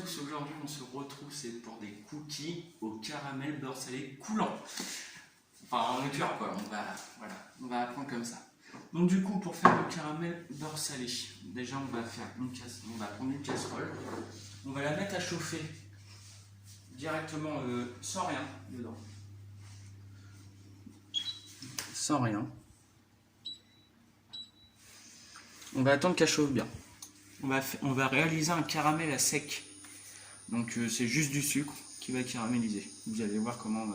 tous, aujourd'hui on se retrouve, c'est pour des cookies au caramel beurre salé coulant. Enfin en dur quoi, on va apprendre comme ça. Donc du coup pour faire le caramel beurre salé, déjà on va prendre une casserole, on va la mettre à chauffer directement sans rien dedans. Sans rien. On va attendre qu'elle chauffe bien. On va réaliser un caramel à sec. Donc c'est juste du sucre qui va caraméliser. Vous allez voir comment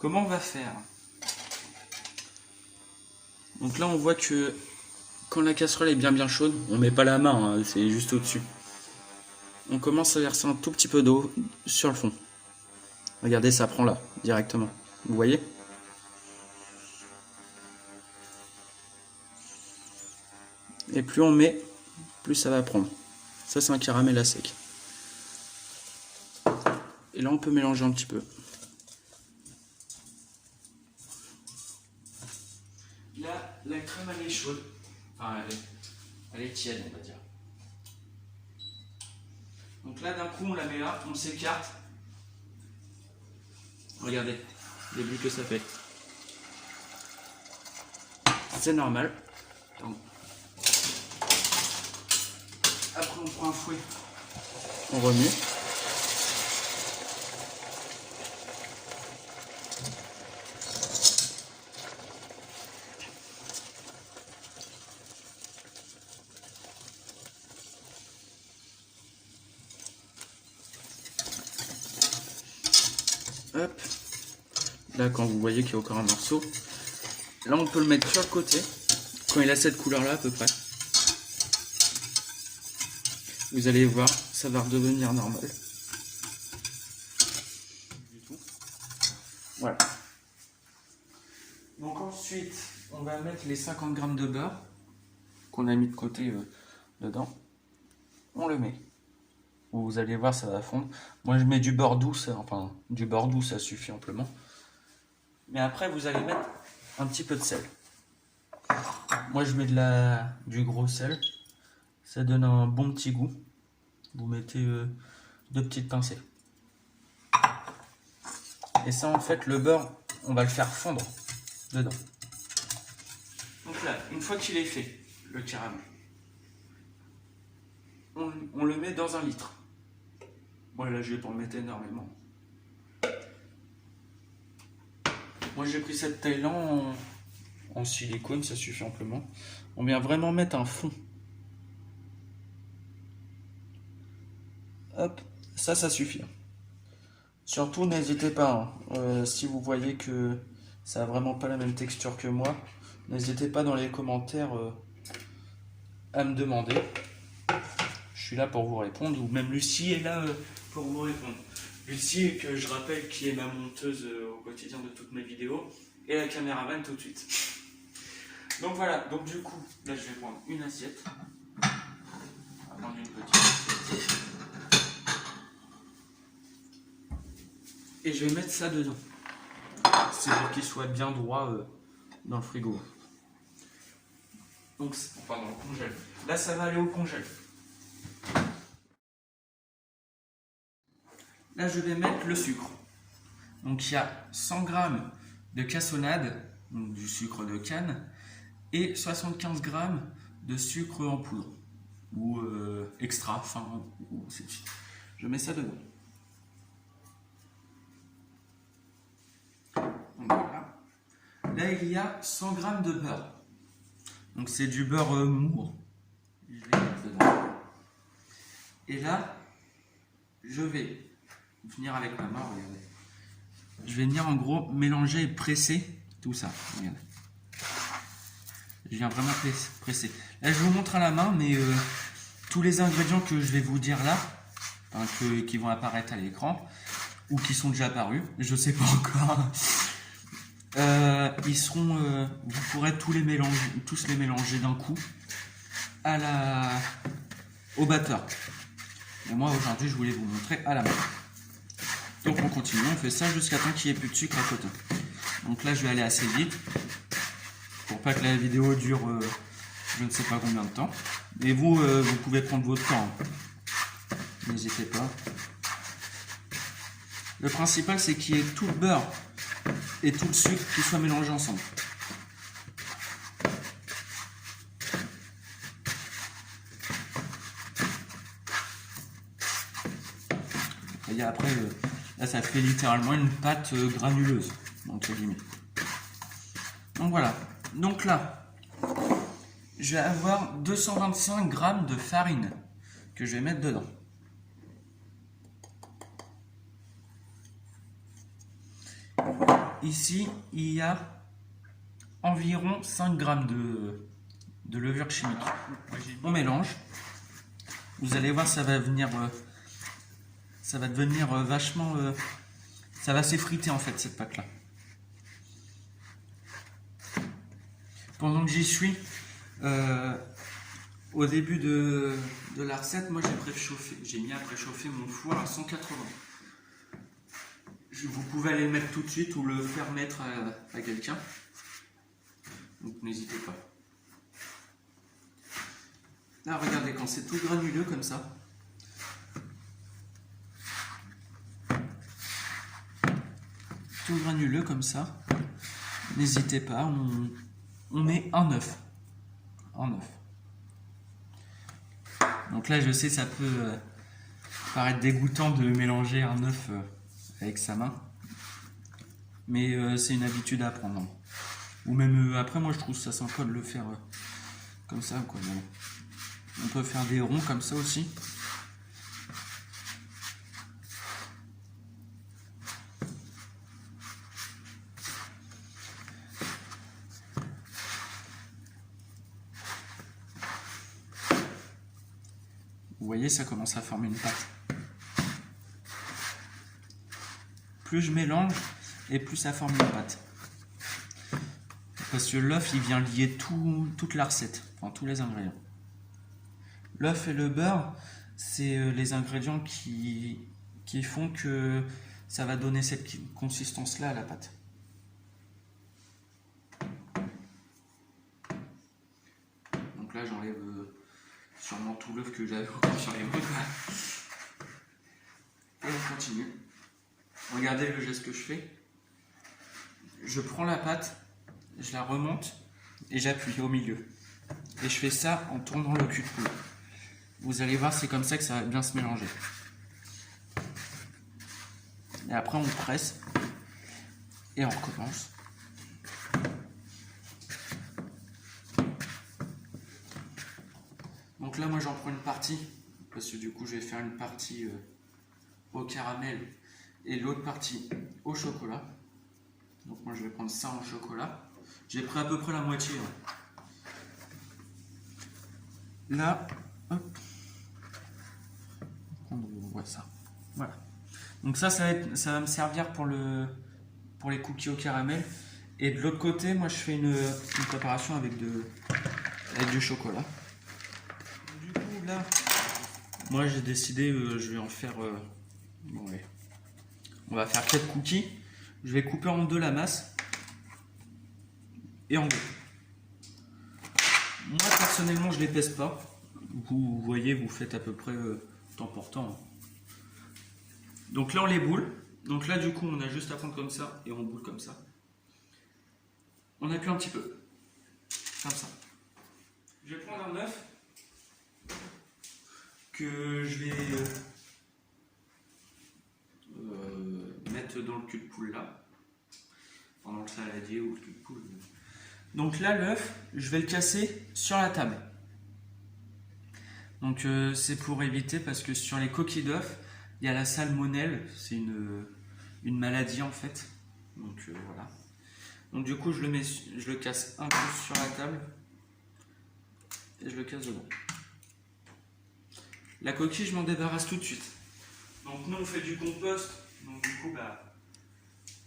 on va faire. Donc là on voit que quand la casserole est bien chaude, on met pas la main, hein, c'est juste au-dessus. On commence à verser un tout petit peu d'eau sur le fond. Regardez, ça prend là, directement. Vous voyez ? Et plus on met, plus ça va prendre. Ça c'est un caramel à sec. Et là on peut mélanger un petit peu. Là la crème elle est chaude. Enfin elle est tiède on va dire. Donc là d'un coup on la met là, on s'écarte. Regardez les bulles que ça fait. C'est normal. Donc, après on prend un fouet, on remue. Hop. Là quand vous voyez qu'il y a encore un morceau, là on peut le mettre sur le côté, quand il a cette couleur là à peu près. Vous allez voir, ça va redevenir normal. Voilà. Donc ensuite, on va mettre les 50 g de beurre qu'on a mis de côté dedans. On le met. Vous allez voir, ça va fondre. Moi, je mets du beurre doux, ça suffit amplement. Mais après, vous allez mettre un petit peu de sel. Moi, je mets du gros sel. Ça donne un bon petit goût. Vous mettez 2 petites pincées. Et ça, en fait, le beurre, on va le faire fondre dedans. Donc là, une fois qu'il est fait, le caramel, on le met dans 1 litre. Moi, là, je vais pas en mettre énormément. Moi, j'ai pris cette taille-là en silicone, ça suffit amplement. On vient vraiment mettre un fond. Hop, ça suffit. Surtout, n'hésitez pas, hein, si vous voyez que ça n'a vraiment pas la même texture que moi, n'hésitez pas dans les commentaires à me demander. Je suis là pour vous répondre, ou même Lucie est là pour vous répondre. Lucie, que je rappelle, qui est ma monteuse au quotidien de toutes mes vidéos, et la caméraman tout de suite. Donc voilà, donc du coup, là je vais prendre une assiette. On va prendre une petite assiette. Et je vais mettre ça dedans. C'est pour qu'il soit bien droit dans le frigo. Donc, enfin dans le congèle. Là, ça va aller au congèle. Là, je vais mettre le sucre. Donc, il y a 100 g de cassonade, donc du sucre de canne, et 75 g de sucre en poudre, ou extra, enfin, ou c'est de suite. Je mets ça dedans. Donc voilà. Là, il y a 100 g de beurre. Donc, c'est du beurre mou. Je vais mettre dedans. Et là, je vais venir avec ma main, regardez. Je vais venir en gros mélanger et presser tout ça. Regardez. Je viens vraiment presser. Là, je vous montre à la main, mais tous les ingrédients que je vais vous dire là, qui vont apparaître à l'écran, ou qui sont déjà apparus, je ne sais pas encore. Ils seront, vous pourrez tous les mélanger d'un coup au batteur. Et moi aujourd'hui je voulais vous montrer à la main. Donc on continue, on fait ça jusqu'à temps qu'il n'y ait plus de sucre à côté. Donc là je vais aller assez vite pour pas que la vidéo dure je ne sais pas combien de temps. Mais vous, vous pouvez prendre votre temps. n'hésitez pas. Le principal, c'est qu'il y ait tout le beurre et tout le sucre qui soient mélangés ensemble. Et après, là, ça fait littéralement une pâte granuleuse, entre guillemets. Donc voilà. Donc là, je vais avoir 225 g de farine que je vais mettre dedans. Ici, il y a environ 5 g de levure chimique. On mélange. Vous allez voir, ça va devenir vachement... ça va s'effriter en fait, cette pâte-là. Pendant que j'y suis, au début de la recette, moi j'ai mis à préchauffer mon four à 180. Vous pouvez aller le mettre tout de suite ou le faire mettre à quelqu'un. Donc n'hésitez pas. Là regardez, quand c'est tout granuleux comme ça, n'hésitez pas, on met un œuf. Donc là je sais, ça peut paraître dégoûtant de mélanger un œuf avec sa main, mais c'est une habitude à apprendre. Ou même après, moi je trouve ça sympa de le faire comme ça, quoi. Bon. On peut faire des ronds comme ça aussi. Vous voyez, ça commence à former une pâte. Plus je mélange et plus ça forme une pâte. Parce que l'œuf, il vient lier toute la recette, enfin tous les ingrédients. L'œuf et le beurre, c'est les ingrédients qui font que ça va donner cette consistance-là à la pâte. Donc là, j'enlève sûrement tout l'œuf que j'avais encore sur les mains. Et on continue. Regardez le geste que je fais. Je prends la pâte, je la remonte et j'appuie au milieu. Et je fais ça en tournant le cul de poule. Vous allez voir, c'est comme ça que ça va bien se mélanger. Et après, on presse et on recommence. Donc là, moi, j'en prends une partie parce que du coup, je vais faire une partie au caramel et l'autre partie au chocolat. Donc moi je vais prendre ça en chocolat. J'ai pris à peu près la moitié. Là, hop. On voit ça. Voilà. Donc ça va me servir pour les cookies au caramel. Et de l'autre côté, moi je fais une préparation avec du chocolat. Du coup là, moi j'ai décidé, je vais en faire... bon, ouais. On va faire 4 cookies. Je vais couper en deux la masse et en deux. Moi personnellement je ne les pèse pas. Vous voyez, vous faites à peu près temps pour temps. Donc là on les boule. Donc là du coup on a juste à prendre comme ça et on boule comme ça. On appuie un petit peu. Comme ça. Je vais prendre un œuf que je vais mettre dans le cul de poule là. Enfin, dans le saladier ou le cul de poule. Donc là l'œuf, je vais le casser sur la table. Donc c'est pour éviter, parce que sur les coquilles d'œufs, il y a la salmonelle, c'est une maladie en fait. Donc voilà. Donc du coup je le casse un peu sur la table et je le casse dedans. La coquille, je m'en débarrasse tout de suite. Donc nous on fait du compost, donc du coup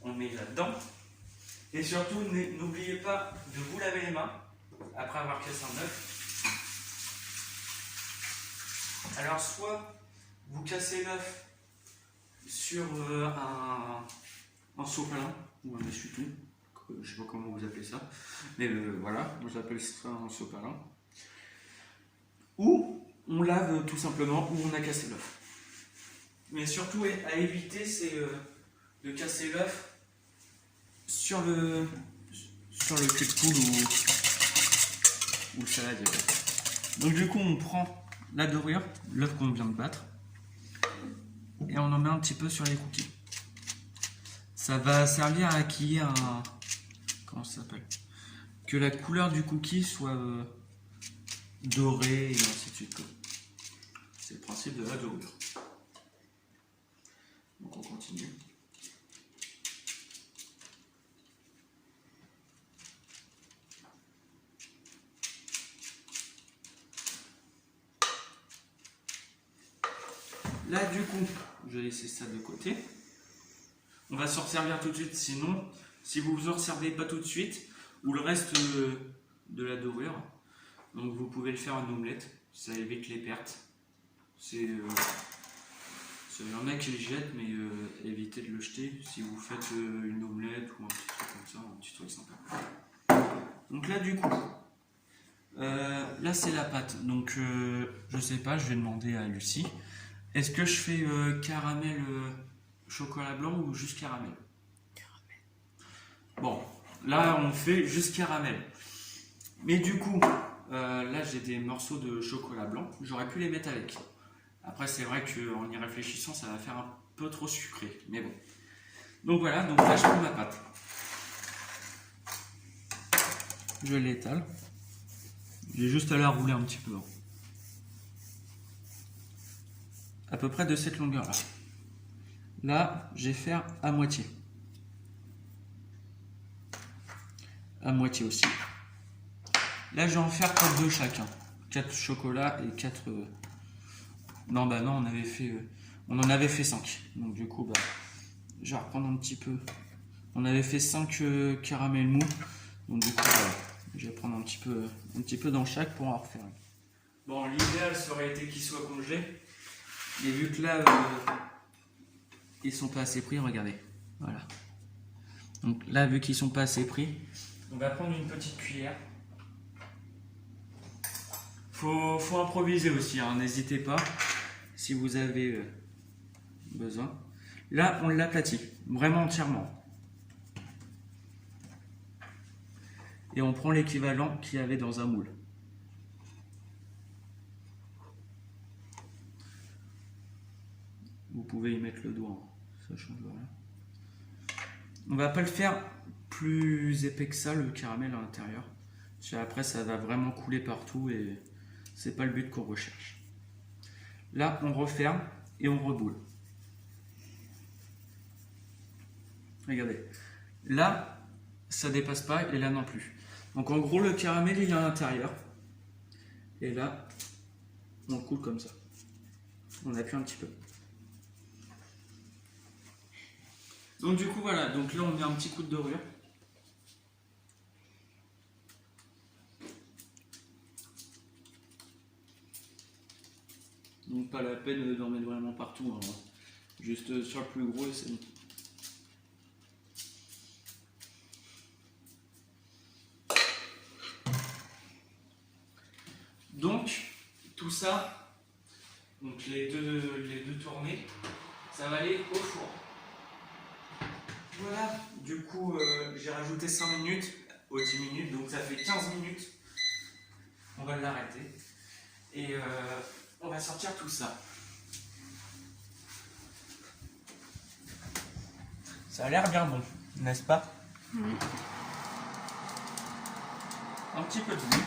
on met là-dedans. Et surtout n'oubliez pas de vous laver les mains après avoir cassé un œuf. Alors soit vous cassez l'œuf sur un sopalin ou un essuie-tout, je ne sais pas comment vous appelez ça, mais voilà, moi j'appelle ça un sopalin. Ou on lave tout simplement où on a cassé l'œuf. Mais surtout à éviter, c'est de casser l'œuf sur le cul de poule ou le saladier. Donc du coup, on prend la dorure, l'œuf qu'on vient de battre, et on en met un petit peu sur les cookies. Ça va servir à qu'il y ait un... Comment ça s'appelle? Que la couleur du cookie soit dorée et ainsi de suite. C'est le principe de la dorure. Donc on continue. Là du coup, je vais laisser ça de côté. On va s'en servir tout de suite, sinon, si vous ne vous en servez pas tout de suite, ou le reste de la dorure, donc vous pouvez le faire en omelette, ça évite les pertes. Il y en a qui le jettent, mais évitez de le jeter si vous faites une omelette ou un petit truc comme ça, un petit truc sympa. Donc là du coup, là c'est la pâte, donc je sais pas, je vais demander à Lucie. Est-ce que je fais caramel chocolat blanc ou juste caramel? Caramel. Bon, là on fait juste caramel. Mais du coup, là j'ai des morceaux de chocolat blanc, j'aurais pu les mettre avec. Après c'est vrai qu'en y réfléchissant ça va faire un peu trop sucré, mais bon. Donc voilà, donc là je prends ma pâte. Je l'étale. J'ai juste à la rouler un petit peu. À peu près de cette longueur là. Là, je vais faire à moitié. À moitié aussi. Là, je vais en faire 4 de chacun. 4 chocolats et 4... Non, bah non, on en avait fait 5. Donc du coup, bah, je vais reprendre un petit peu. On avait fait 5 caramel mou. Donc du coup, voilà, je vais prendre un petit peu dans chaque pour en refaire. Bon, l'idéal ça aurait été qu'ils soient congelés. Mais vu que là, ils sont pas assez pris, regardez. Voilà. Donc là, vu qu'ils sont pas assez pris, on va prendre une petite cuillère. Faut improviser aussi, hein, n'hésitez pas si vous avez besoin. Là, on l'aplatit, vraiment entièrement. Et on prend l'équivalent qu'il y avait dans un moule. Vous pouvez y mettre le doigt, hein. Ça change rien. On va pas le faire plus épais que ça, le caramel à l'intérieur. Parce qu'après, ça va vraiment couler partout et c'est pas le but qu'on recherche. Là, on referme et on reboule. Regardez. Là, ça dépasse pas et là non plus. Donc en gros, le caramel, il est à l'intérieur. Et là, on le coule comme ça. On appuie un petit peu. Donc du coup voilà, donc là on met un petit coup de dorure. Donc pas la peine d'en mettre vraiment partout, hein. Juste sur le plus gros et c'est bon. Donc tout ça, donc les deux tournées, ça va aller au four. Voilà, du coup j'ai rajouté 5 minutes aux 10 minutes, donc ça fait 15 minutes. On va l'arrêter et on va sortir tout ça. Ça a l'air bien bon, n'est-ce pas? Oui. Un petit peu de goût.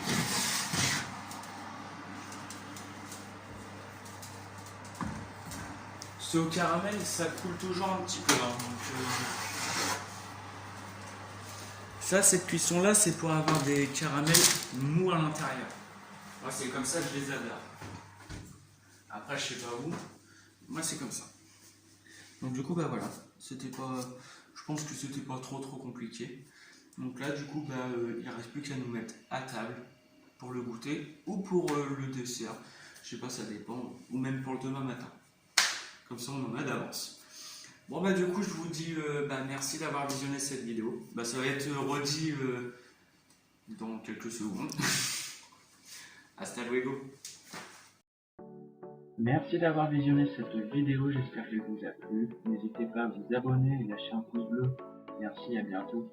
Ce au caramel, ça coule toujours un petit peu. Hein, donc, ça, cette cuisson-là, c'est pour avoir des caramels mous à l'intérieur. Moi, c'est comme ça que je les adore. Après, je sais pas où. Moi, c'est comme ça. Donc, du coup, bah voilà. C'était pas... Je pense que c'était pas trop compliqué. Donc là, du coup, bah, il reste plus qu'à nous mettre à table pour le goûter ou pour le dessert. Je sais pas, ça dépend. Ou même pour le demain matin. Comme ça, on en a d'avance. Bon, bah, du coup, je vous dis merci d'avoir visionné cette vidéo. Bah, ça va être redit dans quelques secondes. Hasta luego. Merci d'avoir visionné cette vidéo, j'espère qu'elle vous a plu. N'hésitez pas à vous abonner et lâcher un pouce bleu. Merci, à bientôt.